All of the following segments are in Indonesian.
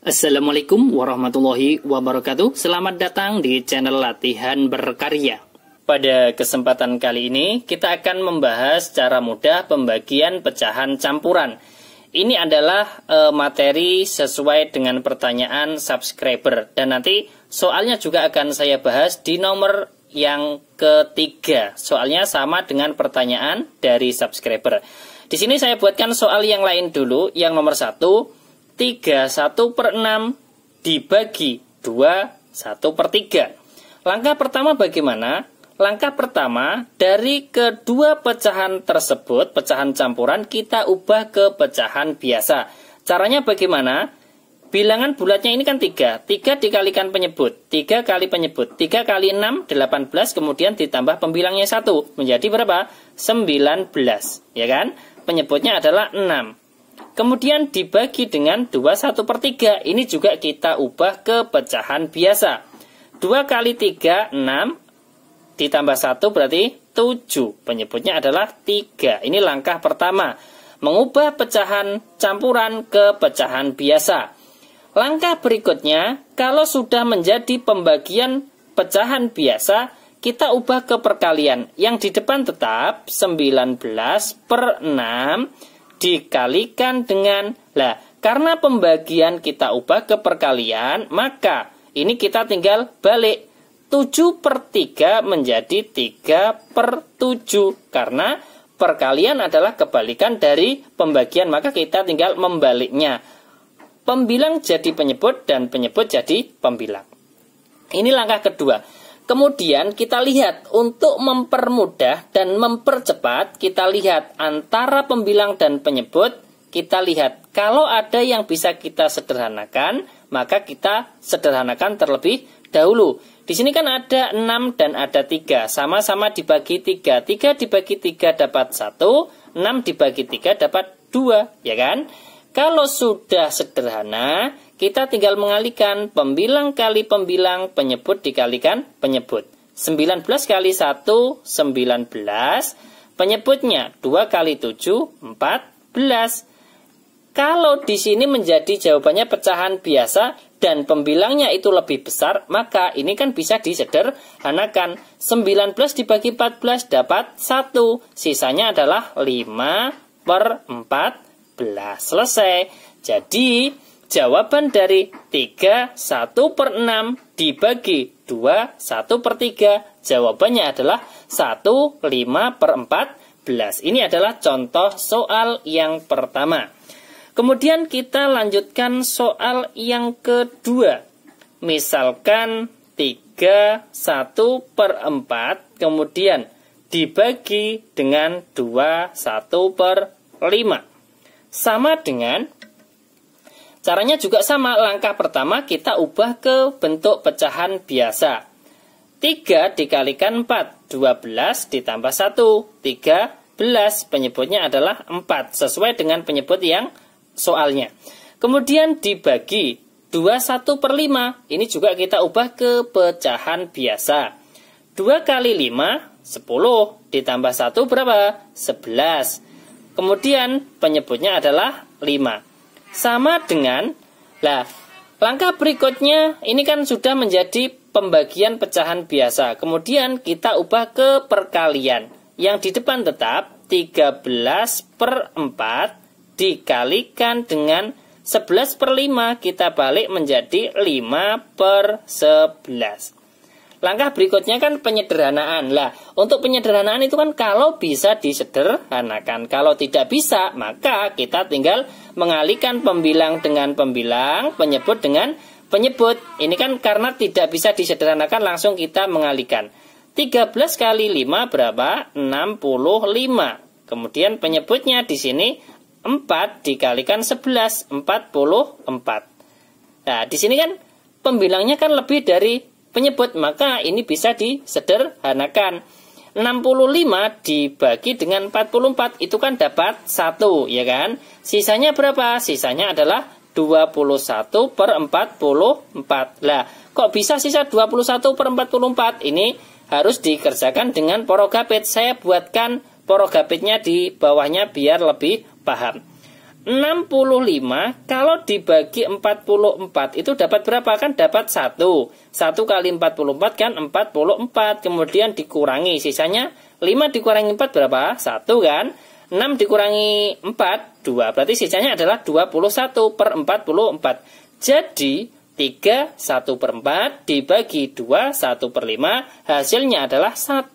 Assalamualaikum warahmatullahi wabarakatuh. Selamat datang di channel Latihan Berkarya. Pada kesempatan kali ini kita akan membahas cara mudah pembagian pecahan campuran. Ini adalah materi sesuai dengan pertanyaan subscriber, dan nanti soalnya juga akan saya bahas di nomor yang ketiga. Soalnya sama dengan pertanyaan dari subscriber. Di sini saya buatkan soal yang lain dulu. Yang nomor 1, 3/1/6 dibagi 2/1/3. Langkah pertama bagaimana? Langkah pertama, dari kedua pecahan tersebut, pecahan campuran, kita ubah ke pecahan biasa. Caranya bagaimana? Bilangan bulatnya ini kan 3. 3 dikalikan penyebut. 3 kali penyebut. 3 kali 6, 18. Kemudian ditambah pembilangnya 1. Menjadi berapa? 19. Ya kan? Penyebutnya adalah 6. Kemudian dibagi dengan 2/1/3. Ini juga kita ubah ke pecahan biasa. 2 kali 3, 6. Ditambah 1 berarti 7. Penyebutnya adalah 3. Ini langkah pertama. Mengubah pecahan campuran ke pecahan biasa. Langkah berikutnya, kalau sudah menjadi pembagian pecahan biasa, kita ubah ke perkalian. Yang di depan tetap 19/6 dikalikan dengan, karena pembagian kita ubah ke perkalian, maka ini kita tinggal balik 7/3 menjadi 3/7, karena perkalian adalah kebalikan dari pembagian, maka kita tinggal membaliknya. Pembilang jadi penyebut dan penyebut jadi pembilang. Ini langkah kedua. Kemudian kita lihat, untuk mempermudah dan mempercepat, kita lihat antara pembilang dan penyebut. Kita lihat, kalau ada yang bisa kita sederhanakan, maka kita sederhanakan terlebih dahulu. Di sini kan ada 6 dan ada 3, sama-sama dibagi 3. 3 dibagi 3 dapat 1, 6 dibagi 3 dapat 2, ya kan? Kalau sudah sederhana, kita tinggal mengalihkan pembilang kali pembilang, penyebut dikalikan penyebut. 19 kali 1, 19. Penyebutnya 2 kali 7, 14. Kalau di sini menjadi jawabannya pecahan biasa dan pembilangnya itu lebih besar, maka ini kan bisa disederhanakan. 19 dibagi 14 dapat 1. Sisanya adalah 5/14. Selesai. Jadi jawaban dari 3/1/6 dibagi 2/1/3, jawabannya adalah 1/5/14. Ini adalah contoh soal yang pertama. Kemudian kita lanjutkan soal yang kedua. Misalkan 3/1/4 kemudian dibagi dengan 2/1/5. Sama dengan, caranya juga sama. Langkah pertama kita ubah ke bentuk pecahan biasa. 3 dikalikan 4, 12 ditambah 1, 13. Penyebutnya adalah 4, sesuai dengan penyebut yang soalnya. Kemudian dibagi 2/1/5. Ini juga kita ubah ke pecahan biasa. 2 kali 5, 10. Ditambah 1 berapa? 11. Kemudian penyebutnya adalah 5. Sama dengan, langkah berikutnya ini kan sudah menjadi pembagian pecahan biasa. Kemudian kita ubah ke perkalian. Yang di depan tetap 13/4 dikalikan dengan 11/5. Kita balik menjadi 5/11. Langkah berikutnya kan penyederhanaan. Untuk penyederhanaan itu kan kalau bisa disederhanakan. Kalau tidak bisa, maka kita tinggal mengalihkan pembilang dengan pembilang, penyebut dengan penyebut. Ini kan karena tidak bisa disederhanakan, langsung kita mengalihkan. 13 kali 5 berapa? 65. Kemudian penyebutnya di sini 4 dikalikan 11, 44. Di sini kan pembilangnya kan lebih dari penyebut, maka ini bisa disederhanakan. 65 dibagi dengan 44 itu kan dapat 1, ya kan? Sisanya berapa? Sisanya adalah 21/44. Kok bisa sisa 21/44? Ini harus dikerjakan dengan porogapit. Saya buatkan porogapitnya di bawahnya biar lebih paham. 65 kalau dibagi 44 itu dapat berapa? Kan dapat 1. 1 kali 44 kan 44. Kemudian dikurangi, sisanya 5 dikurangi 4 berapa? 1 kan? 6 dikurangi 4, 2. Berarti sisanya adalah 21 per 44. Jadi 3 1 per 4 dibagi 2 1 per 5, hasilnya adalah 1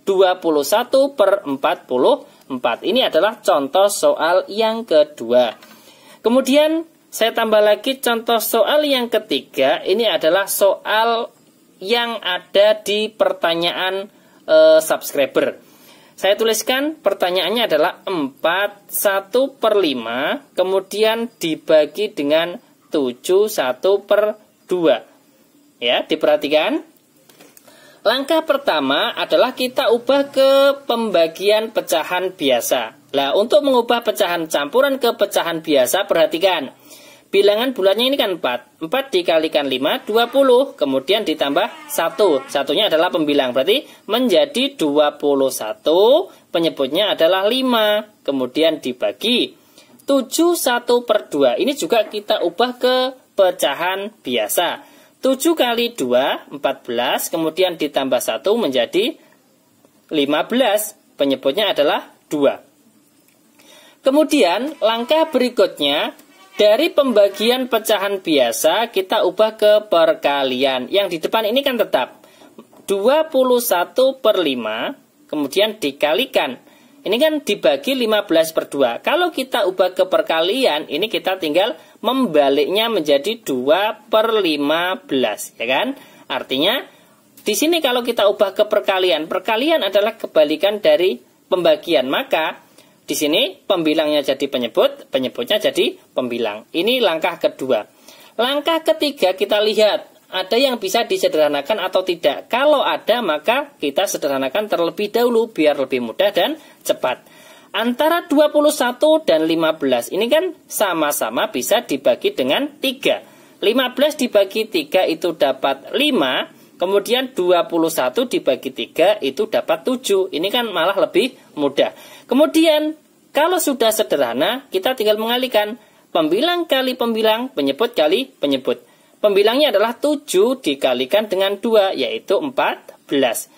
21 per 44. Ini adalah contoh soal yang kedua. Kemudian saya tambah lagi contoh soal yang ketiga. Ini adalah soal yang ada di pertanyaan subscriber. Saya tuliskan pertanyaannya adalah 4 1 per 5 kemudian dibagi dengan 7 1 per 2. Ya, diperhatikan. Langkah pertama adalah kita ubah ke pembagian pecahan biasa. Nah, untuk mengubah pecahan campuran ke pecahan biasa, perhatikan. Bilangan bulatnya ini kan 4. 4 dikalikan 5, 20. Kemudian ditambah 1. Satunya adalah pembilang. Berarti menjadi 21. Penyebutnya adalah 5. Kemudian dibagi 7 1 per 2. Ini juga kita ubah ke pecahan biasa. 7 kali 2, 14, kemudian ditambah 1 menjadi 15. Penyebutnya adalah 2. Kemudian langkah berikutnya, dari pembagian pecahan biasa kita ubah ke perkalian. Yang di depan ini kan tetap 21 per 5, kemudian dikalikan. Ini kan dibagi 15 per 2. Kalau kita ubah ke perkalian, ini kita tinggal membaliknya menjadi 2 per 15. Ya kan? Artinya, di sini kalau kita ubah ke perkalian, perkalian adalah kebalikan dari pembagian. Maka, di sini pembilangnya jadi penyebut, penyebutnya jadi pembilang. Ini langkah kedua. Langkah ketiga kita lihat, ada yang bisa disederhanakan atau tidak. Kalau ada, maka kita sederhanakan terlebih dahulu biar lebih mudah dan cepat. Antara 21 dan 15 ini kan sama-sama bisa dibagi dengan 3. 15 dibagi 3 itu dapat 5. Kemudian 21 dibagi 3 itu dapat 7. Ini kan malah lebih mudah. Kemudian kalau sudah sederhana, kita tinggal mengalihkan. Pembilang kali pembilang, penyebut kali penyebut. Pembilangnya adalah 7 dikalikan dengan 2, yaitu 14.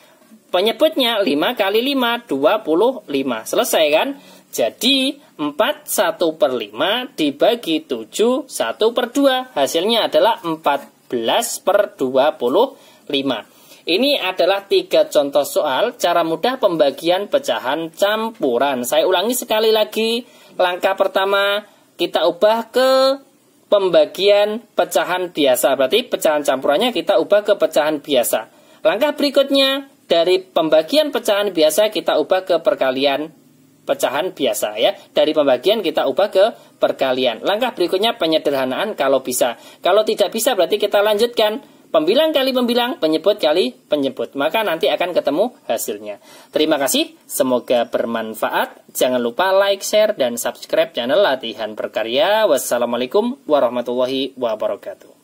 Penyebutnya 5 kali 5, 25. Selesai kan? Jadi 4 1 per 5 dibagi 7 1 per 2. Hasilnya adalah 14 per 25. Ini adalah 3 contoh soal cara mudah pembagian pecahan campuran. Saya ulangi sekali lagi. Langkah pertama, kita ubah ke pembagian pecahan biasa. Berarti pecahan campurannya kita ubah ke pecahan biasa. Langkah berikutnya, dari pembagian pecahan biasa kita ubah ke perkalian pecahan biasa ya. Dari pembagian kita ubah ke perkalian. Langkah berikutnya penyederhanaan kalau bisa. Kalau tidak bisa berarti kita lanjutkan pembilang kali pembilang, penyebut kali penyebut. Maka nanti akan ketemu hasilnya. Terima kasih, semoga bermanfaat. Jangan lupa like, share, dan subscribe channel Latihan Berkarya. Wassalamualaikum warahmatullahi wabarakatuh.